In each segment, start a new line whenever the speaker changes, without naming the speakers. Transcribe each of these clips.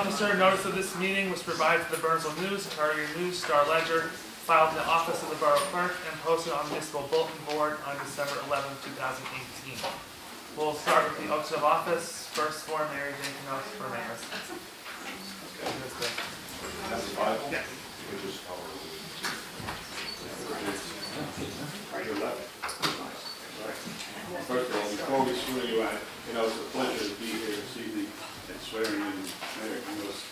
officer, notice of this meeting was provided to the Bernardsville News, Target News, Star Ledger, filed in the office of the Borough Clerk, and posted on the municipal bulletin board on December 11, 2018. We'll start with the oaths of office. First for Mary Jane Knox for mayor.
That's the Bible?
Yes.
Right or left? First of all, before we swear you out, it's a pleasure to be here this evening and swearing in Mayor Knox.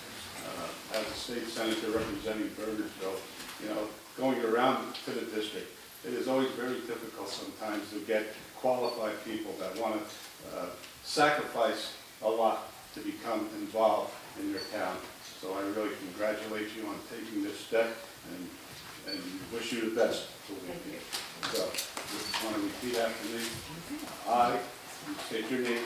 As a state senator representing Bernardsville, going around to the district, it is always very difficult sometimes to get qualified people that want to sacrifice a lot to become involved in your town. So I really congratulate you on taking this step and wish you the best.
Thank you.
So, you want to repeat after me? I, state your name,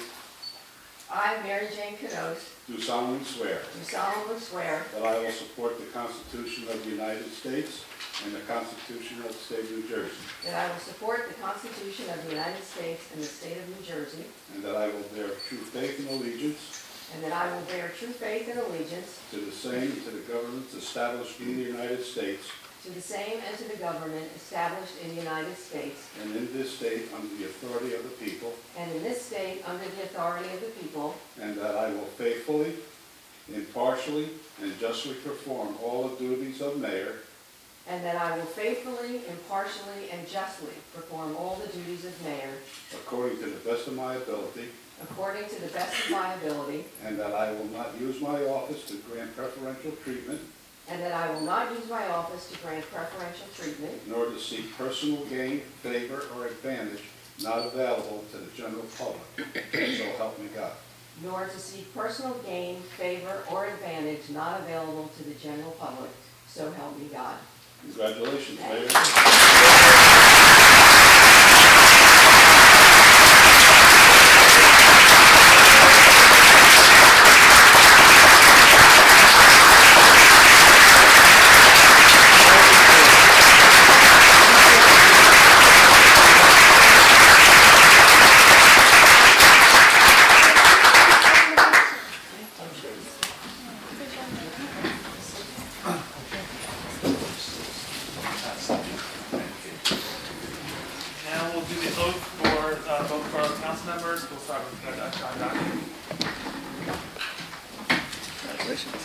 I, Mary Jane Knox,
do solemnly swear
do solemnly swear
that I will support the Constitution of the United States and the Constitution of the State of New Jersey,
that I will support the Constitution of the United States and the state of New Jersey,
and that I will bear true faith and allegiance
and that I will bear true faith and allegiance
to the same and to the governments established in the United States
to the same and to the government established in the United States
and in this state under the authority of the people,
and in this state under the authority of the people,
and that I will faithfully, impartially, and justly perform all the duties of mayor
and that I will faithfully, impartially, and justly perform all the duties of mayor
according to the best of my ability,
according to the best of my ability,
and that I will not use my office to grant preferential treatment,
and that I will not use my office to grant preferential treatment,
nor to seek personal gain, favor, or advantage not available to the general public. So help me God.
nor to seek personal gain, favor, or advantage not available to the general public. So help me God.
Congratulations, Mayor.
We'll start with John Donahue.
Congratulations.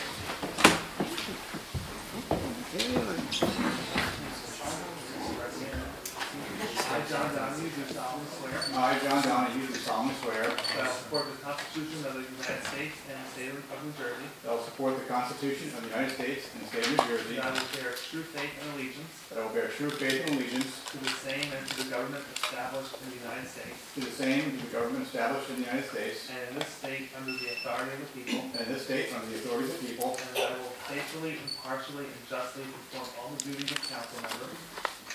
I, John Donahue, do solemnly swear
I, John Donahue, do solemnly swear
that I will support the Constitution of the United States and the state of New Jersey,
that I will support the Constitution of the United States and the state of New Jersey,
that I will bear true faith and allegiance
that I will bear true faith and allegiance
to the same and to the government established in the United States
to the same and to the government established in the United States,
and in this state under the authority of the people,
and in this state under the authority of the people,
and that I will faithfully, impartially, and justly perform all the duties of council member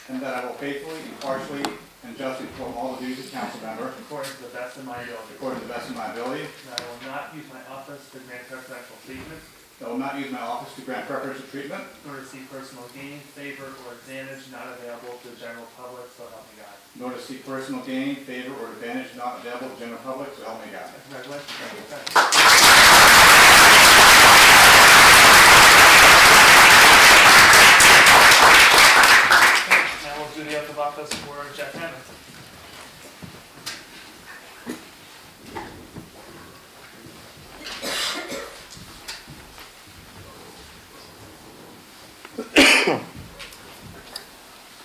and that I will faithfully, impartially, and justly perform all the duties of council member
according to the best of my ability.
according to the best of my ability.
That I will not use my office to grant preferential treatment,
That I will not use my office to grant preferential treatment,
nor to seek personal gain, favor, or advantage not available to the general public, so help me God.
nor to seek personal gain, favor, or advantage not available to the general public, so help me God.
Congratulations. Now we'll do the oath of office for Jeff Hammond.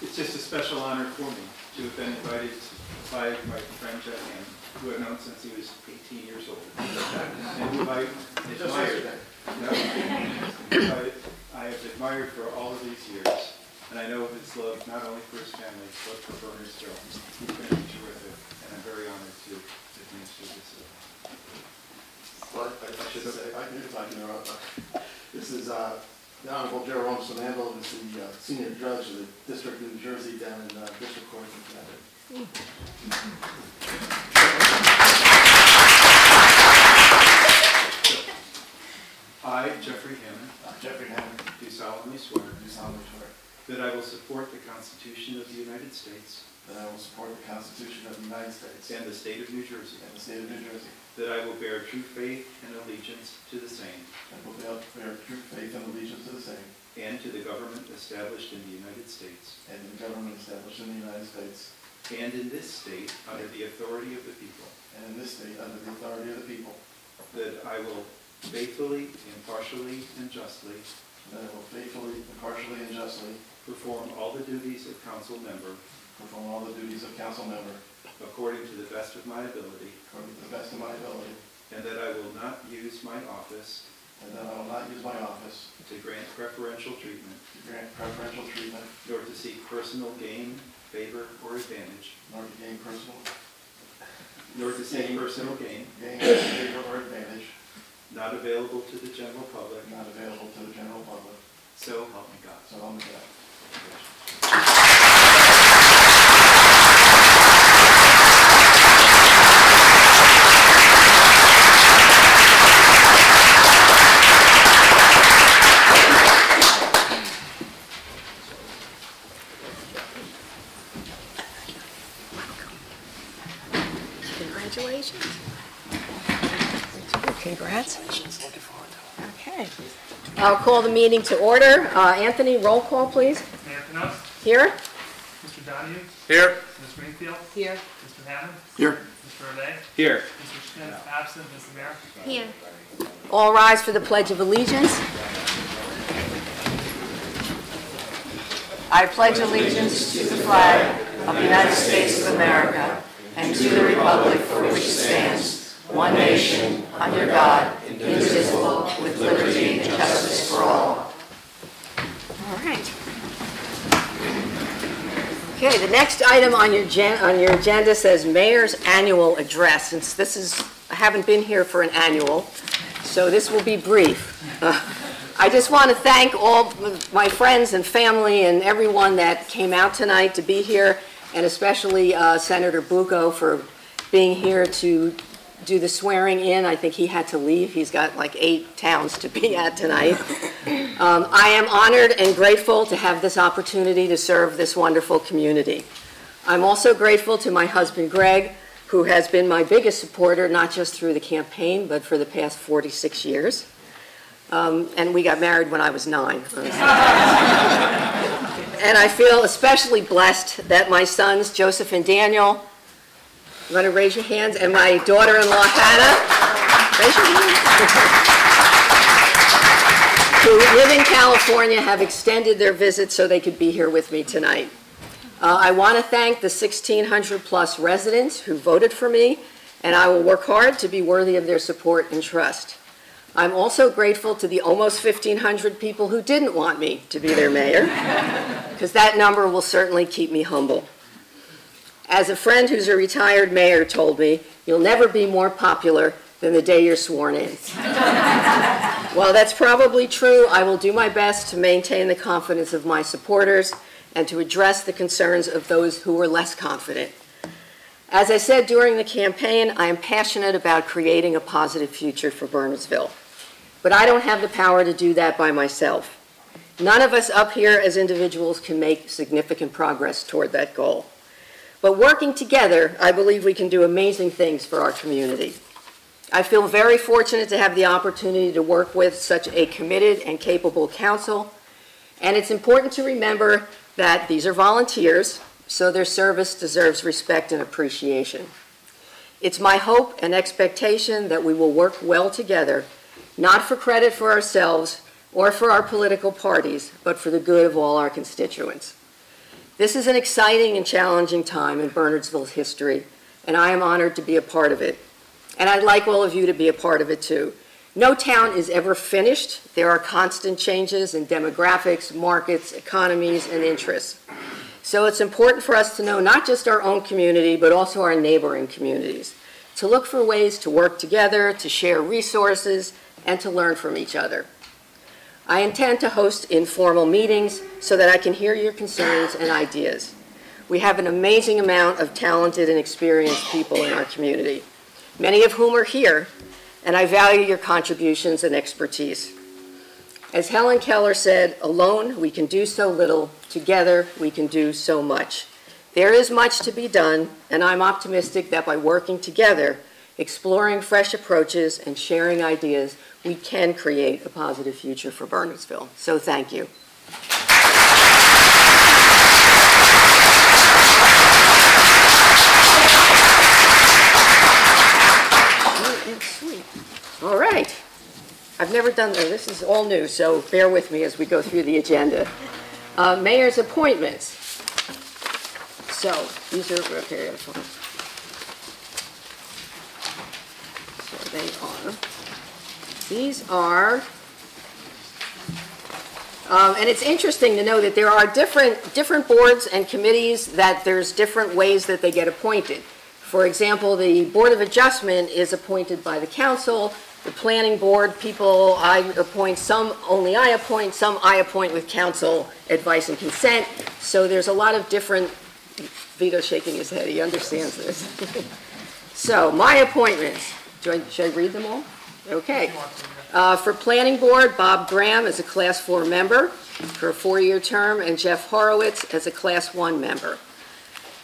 It's just a special honor for me to have been invited by my friend Jeff Hammond, who I've known since he was 18 years old, and who I admired. I have admired for all of these years, and I know his love not only for his family but for Bernardsville. He's going to be terrific, and I'm very honored to administer this.
Well, I should say, if I can interrupt, this is the Honorable Jerome Samandel, who's the senior judge of the District of New Jersey down in District Court in Connecticut.
I, Jeffrey Hammond,
Jeffrey Hammond,
do solemnly swear
do solemnly swear
that I will support the Constitution of the United States States
that I will support the Constitution of the United States
and the state of New Jersey,
and the state of New Jersey,
that I will bear true faith and allegiance to the same
and will bear true faith and allegiance to the same,
and to the government established in the United States
and the government established in the United States,
and in this state under the authority of the people,
and in this state under the authority of the people,
that I will faithfully, impartially, and justly
and that I will faithfully, impartially, and justly
perform all the duties of council member
perform all the duties of council member
according to the best of my ability,
according to the best of my ability,
and that I will not use my office
and that I will not use my office
to grant preferential treatment,
to grant preferential treatment,
nor to seek personal gain, favor, or advantage,
nor to gain personal
gain,
favor, or advantage
not available to the general public,
not available to the general public.
so help me God.
So help me God.
Congratulations. Congrats. Okay. I'll call the meeting to order. Anthony, roll call, please.
Mayor Knopf,
Here?
Mr. Donahue,
Here.
Ms. Greenfield,
Here.
Mr. Hammond,
Here.
Mr. O'Day,
Here.
Mr. Schmidt, absent, Mr. Mayor.
Here. All rise for the Pledge of Allegiance. I pledge allegiance to the flag of the United States of America and to the republic for which it stands, one nation, under God, indivisible, with liberty and justice for all. All right. Okay, the next item on your agenda says Mayor's Annual Address. Since I haven't been here for an annual, so this will be brief. I just want to thank all my friends and family and everyone that came out tonight to be here, and especially Senator Bucco for being here to do the swearing in. I think he had to leave. He's got like 8 towns to be at tonight. I am honored and grateful to have this opportunity to serve this wonderful community. I'm also grateful to my husband, Greg, who has been my biggest supporter, not just through the campaign, but for the past 46 years. And we got married when I was 9. And I feel especially blessed that my sons, Joseph and Daniel, you want to raise your hands, and my daughter-in-law, Hannah, raise your hands, who live in California, have extended their visit so they could be here with me tonight. I want to thank the 1,600-plus residents who voted for me, and I will work hard to be worthy of their support and trust. I'm also grateful to the almost 1,500 people who didn't want me to be their mayor, because that number will certainly keep me humble. As a friend who's a retired mayor told me, you'll never be more popular than the day you're sworn in. While that's probably true, I will do my best to maintain the confidence of my supporters and to address the concerns of those who were less confident. As I said during the campaign, I am passionate about creating a positive future for Bernardsville. But I don't have the power to do that by myself. None of us up here as individuals can make significant progress toward that goal. But working together, I believe we can do amazing things for our community. I feel very fortunate to have the opportunity to work with such a committed and capable council. And it's important to remember that these are volunteers, so their service deserves respect and appreciation. It's my hope and expectation that we will work well together, not for credit for ourselves or for our political parties, but for the good of all our constituents. This is an exciting and challenging time in Bernardsville's history, and I am honored to be a part of it. And I'd like all of you to be a part of it too. No town is ever finished. There are constant changes in demographics, markets, economies, and interests. So it's important for us to know not just our own community, but also our neighboring communities, to look for ways to work together, to share resources, and to learn from each other. I intend to host informal meetings so that I can hear your concerns and ideas. We have an amazing amount of talented and experienced people in our community, many of whom are here, and I value your contributions and expertise. As Helen Keller said, alone we can do so little, together we can do so much. There is much to be done, and I'm optimistic that by working together, exploring fresh approaches, and sharing ideas, we can create a positive future for Bernardsville. So thank you. Short and sweet. All right. I've never done this. This is all new, so bear with me as we go through the agenda. Mayor's appointments. So these are, okay, I gotta find. These are, and it's interesting to know that there are different boards and committees that there's different ways that they get appointed. For example, the Board of Adjustment is appointed by the council. The planning board, people I appoint, some only I appoint, some I appoint with council advice and consent. So there's a lot of different, Vito's shaking his head, he understands this. So my appointments, should I read them all? Okay. For planning board, Bob Graham as a class 4 member for a 4-year term, and Jeff Horowitz as a class 1 member.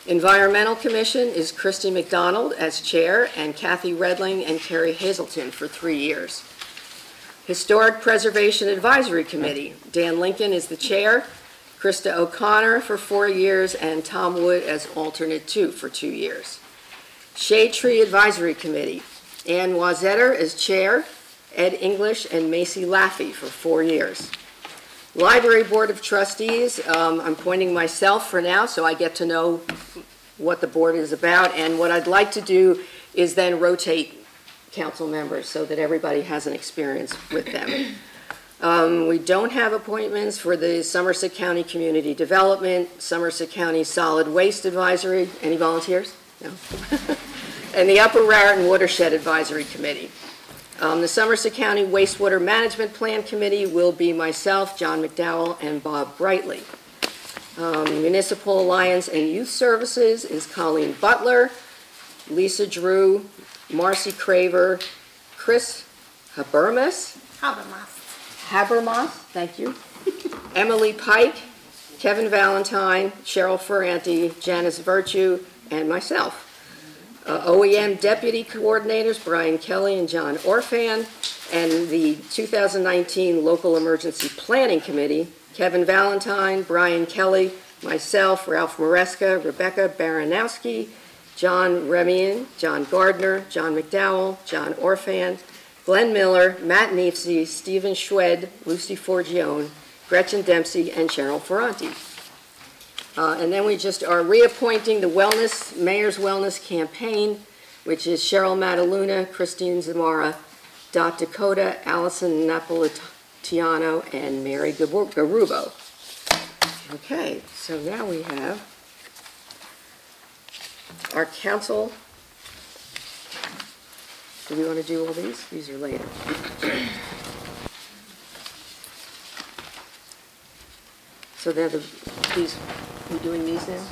Environmental Commission is Christy McDonald as chair, and Kathy Redling and Carrie Hazelton for 3 years. Historic Preservation Advisory Committee, Dan Lincoln is the chair, Krista O'Connor for 4 years, and Tom Wood as alternate 2 for 2 years. Shade Tree Advisory Committee, Ann Wazetter as chair, Ed English and Macy Laffey for 4 years. Library Board of Trustees, I'm appointing myself for now, so I get to know what the board is about, and what I'd like to do is then rotate council members so that everybody has an experience with them. We don't have appointments for the Somerset County Community Development, Somerset County Solid Waste Advisory. Any volunteers? No. And the Upper Raritan Watershed Advisory Committee. The Somerset County Wastewater Management Plan Committee will be myself, John McDowell, and Bob Brightly. Municipal Alliance and Youth Services is Colleen Butler, Lisa Drew, Marcy Craver, Chris Habermas, thank you, Emily Pike, Kevin Valentine, Cheryl Ferranti, Janice Virtue, and myself. OEM Deputy Coordinators, Brian Kelly and John Orphan, and the 2019 Local Emergency Planning Committee, Kevin Valentine, Brian Kelly, myself, Ralph Maresca, Rebecca Baranowski, John Remian, John Gardner, John McDowell, John Orphan, Glenn Miller, Matt Neefsey, Stephen Schwed, Lucy Forgione, Gretchen Dempsey, and Cheryl Ferranti. And then we just are reappointing the Mayor's Wellness Campaign, which is Cheryl Mataluna, Christine Zamora, Dot Dakota, Allison Napolitano, and Mary Garubo. Okay, so now we have our council. Do we want to do all these? These are later. So they're these. We're doing these now?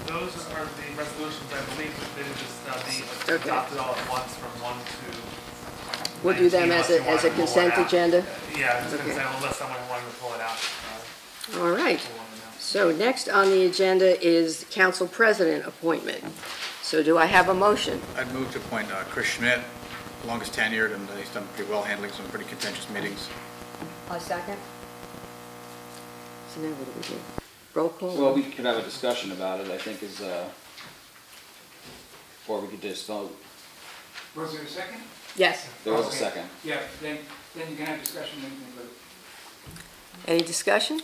Those are the resolutions, I believe, they would just be
Okay.
adopted all at once from 1 to
We'll do them
19,
as
unless you
a
wanted to pull it
consent
out.
agenda?
Yeah, it's
Okay.
consent, unless someone wanted to pull it out.
All right.
pull one out.
So next on the agenda is council president appointment. So do I have a motion?
I'd move to appoint Chris Schmidt, longest tenured, and he's done pretty well handling some pretty contentious meetings.
A second. So now what do we do? Roll call?
Well, we could have a discussion about it, I think is, or we could just vote.
Was there a second?
Yes.
There was a
Okay.
second.
Yeah, then you can have discussion, then you can vote.
Any discussion?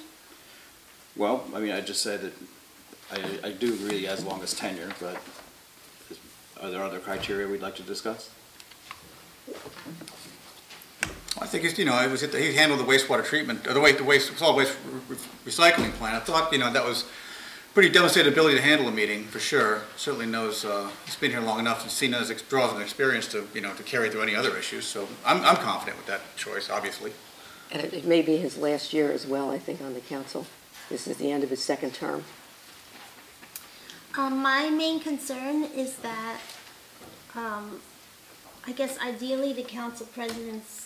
Well, I mean, I just said that I do agree he has longest tenure, but are there other criteria we'd like to discuss?
I think it's, he handled the wastewater treatment, or solid waste recycling plant. I thought, that was pretty demonstrated ability to handle a meeting, for sure. Certainly knows, he's been here long enough and seen as draws an experience to, to carry through any other issues. So I'm confident with that choice, obviously.
And it may be his last year as well, I think, on the council. This is the end of his second term.
My main concern is that, I guess ideally the council president's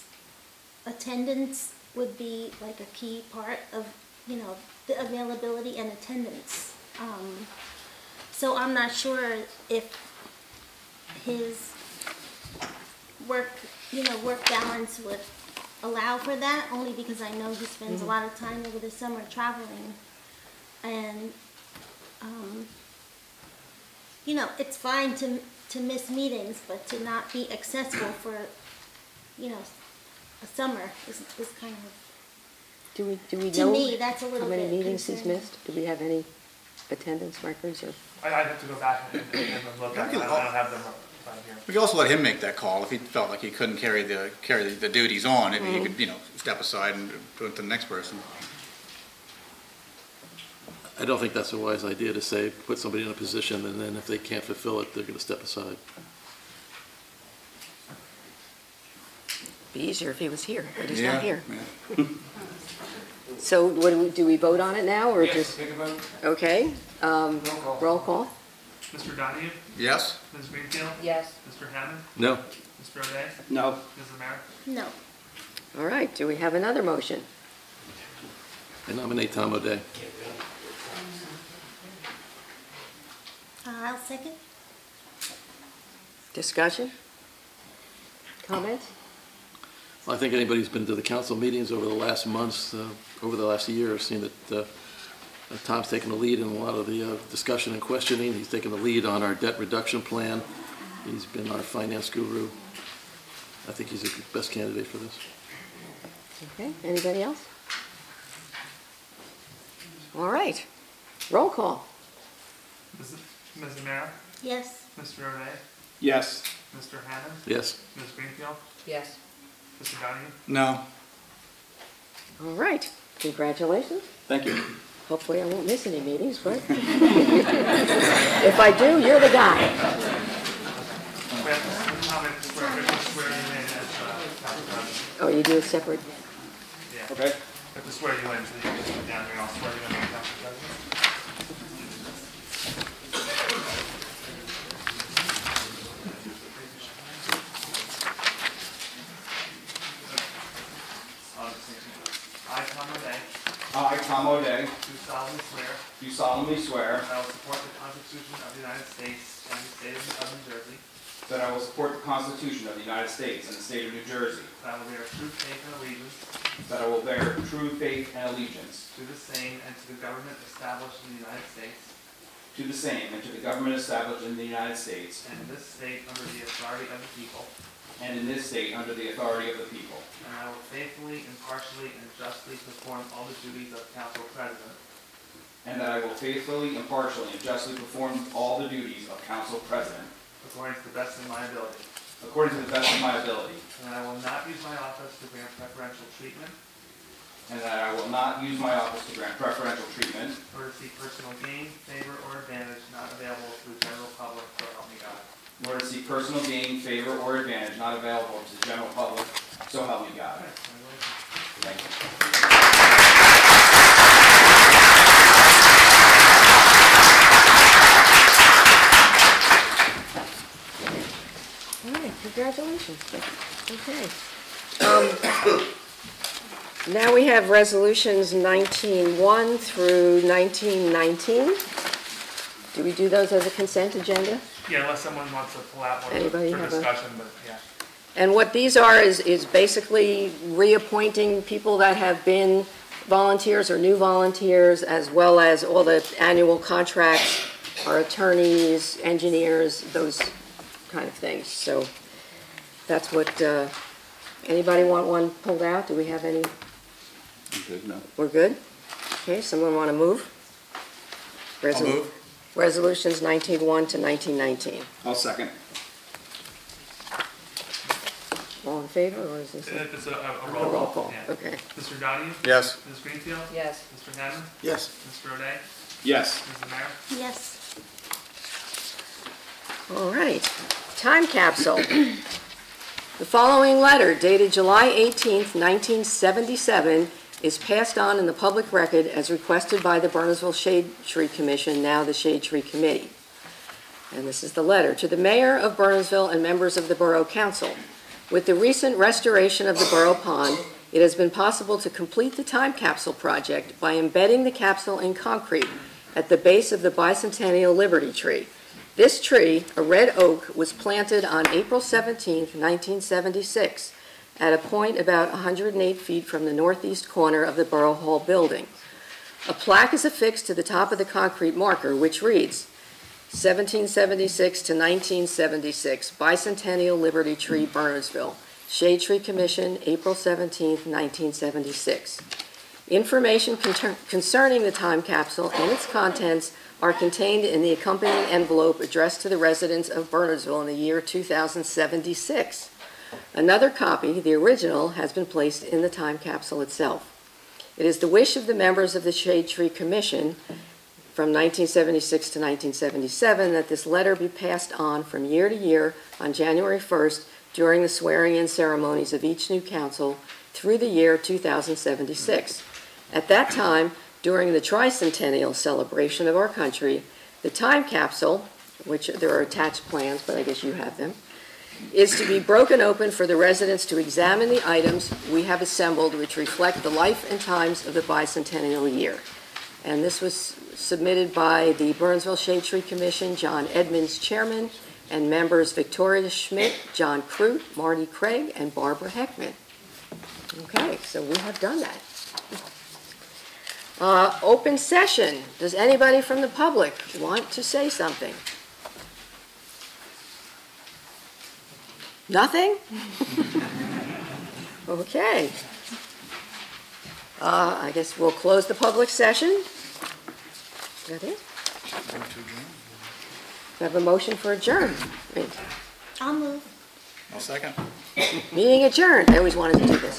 attendance would be like a key part of, the availability and attendance. So I'm not sure if his work balance would allow for that, only because I know he spends a lot of time over the summer traveling. And, it's fine to miss meetings, but to not be accessible for, a summer is kind of,
Do we
to
know
me, that's a little
how
bit
many meetings he's
concerning.
missed? Do we have any attendance records or?
I'd have to go back and look at it. I don't have them right here.
We could also let him make that call if he felt like he couldn't carry the duties on. Maybe he could, step aside and do it to the next person.
I don't think that's a wise idea to say, put somebody in a position, and then if they can't fulfill it, they're gonna step aside.
Be easier if he was here, but he's not
Yeah,
here.
yeah.
So what do we vote on it now, or
Yes,
just,
take a vote.
okay?
Roll call.
Roll call?
Mr. Donahue?
Yes?
Ms. Greenfield?
Yes.
Mr. Hammond?
No.
Mr. O'Day?
No.
Ms. Amer?
No.
All right, do we have another motion?
I nominate Tom O'Day.
I'll second.
Discussion? Comments?
Well, I think anybody who's been to the council meetings over the last months, over the last year, has seen that Tom's taken the lead in a lot of the discussion and questioning. He's taken the lead on our debt reduction plan. He's been our finance guru. I think he's the best candidate for this.
Okay, anybody else? All right, roll call.
Ms. Amer?
Yes.
Mr. O'Day?
Yes.
Mr. Hammond?
Yes.
Ms. Greenfield?
Yes.
Mr. Donahue?
No.
All right, congratulations.
Thank you.
Hopefully I won't miss any meetings, but if I do, you're the guy.
We have to comment swear you in as council president.
Oh, you do a separate,
Yeah.
Okay.
We have to swear you in, so you can just put down there, I'll swear you in as council president. I, Tom O'Day,
I, Tom O'Day,
do solemnly swear
do solemnly swear
that I will support the Constitution of the United States and the state of New Jersey,
that I will support the Constitution of the United States and the state of New Jersey,
that I will bear true faith and allegiance
that I will bear true faith and allegiance
to the same and to the government established in the United States
to the same and to the government established in the United States
and in this state under the authority of the people,
and in this state under the authority of the people,
and I will faithfully, impartially, and justly perform all the duties of council president
and that I will faithfully, impartially, and justly perform all the duties of council president
according to the best of my ability,
according to the best of my ability,
and that I will not use my office to grant preferential treatment
and that I will not use my office to grant preferential treatment
or to seek personal gain, favor, or advantage not available to the general public, so help me God.
nor to seek personal gain, favor, or advantage not available to the general public, so help me God.
All right, congratulations.
Thank you.
all right, congratulations. Okay. Now we have resolutions 19-1 through 19-19. Do we do those as a consent agenda?
Yeah, unless someone wants to pull out one
Anybody
for
have a-
discussion, but yeah.
And what these are is basically reappointing people that have been volunteers or new volunteers, as well as all the annual contracts, our attorneys, engineers, those kind of things. So that's what, anybody want one pulled out? Do we have any?
I'm good, no.
We're good? Okay, someone want to move?
I'll move.
Resolutions 19-1 to 19-19.
I'll second.
All in favor, or is this
If it's a
a
roll
roll
call.
call?
Yeah.
Okay.
Mr. Donahue?
Yes.
Ms. Greenfield?
Yes.
Mr. Hammond?
Yes.
Mr. O'Day?
Yes.
Ms. Amer?
Yes.
All right, time capsule. The following letter dated July 18th, 1977 is passed on in the public record as requested by the Bernardsville Shade Tree Commission, now the Shade Tree Committee. And this is the letter. To the Mayor of Bernardsville and members of the Borough Council. With the recent restoration of the Borough Pond, it has been possible to complete the time capsule project by embedding the capsule in concrete at the base of the bicentennial Liberty Tree. This tree, a red oak, was planted on April 17, 1976, at a point about 108 feet from the northeast corner of the Borough Hall building. A plaque is affixed to the top of the concrete marker, which reads, 1776 to 1976, Bicentennial Liberty Tree, Bernardsville. Shade Tree Commission, April 17, 1976. Information concerning the time capsule and its contents are contained in the accompanying envelope addressed to the residents of Bernardsville in the year 2076. Another copy, the original, has been placed in the time capsule itself. It is the wish of the members of the Shade Tree Commission from 1976 to 1977 that this letter be passed on from year to year on January 1st during the swearing-in ceremonies of each new council through the year 2076. At that time, during the tricentennial celebration of our country, the time capsule, which there are attached plans, but I guess you have them, is to be broken open for the residents to examine the items we have assembled which reflect the life and times of the bicentennial year. And this was submitted by the Bernardsville Shade Tree Commission, John Edmonds, chairman, and members Victoria Schmidt, John Crute, Marty Craig, and Barbara Heckman. Okay, so we have done that. Open session. Does anybody from the public want to say something? Nothing? Okay. I guess we'll close the public session. Is that it? We have a motion for adjournment.
I'll move.
I'll second.
Meeting adjourned. I always wanted to do this.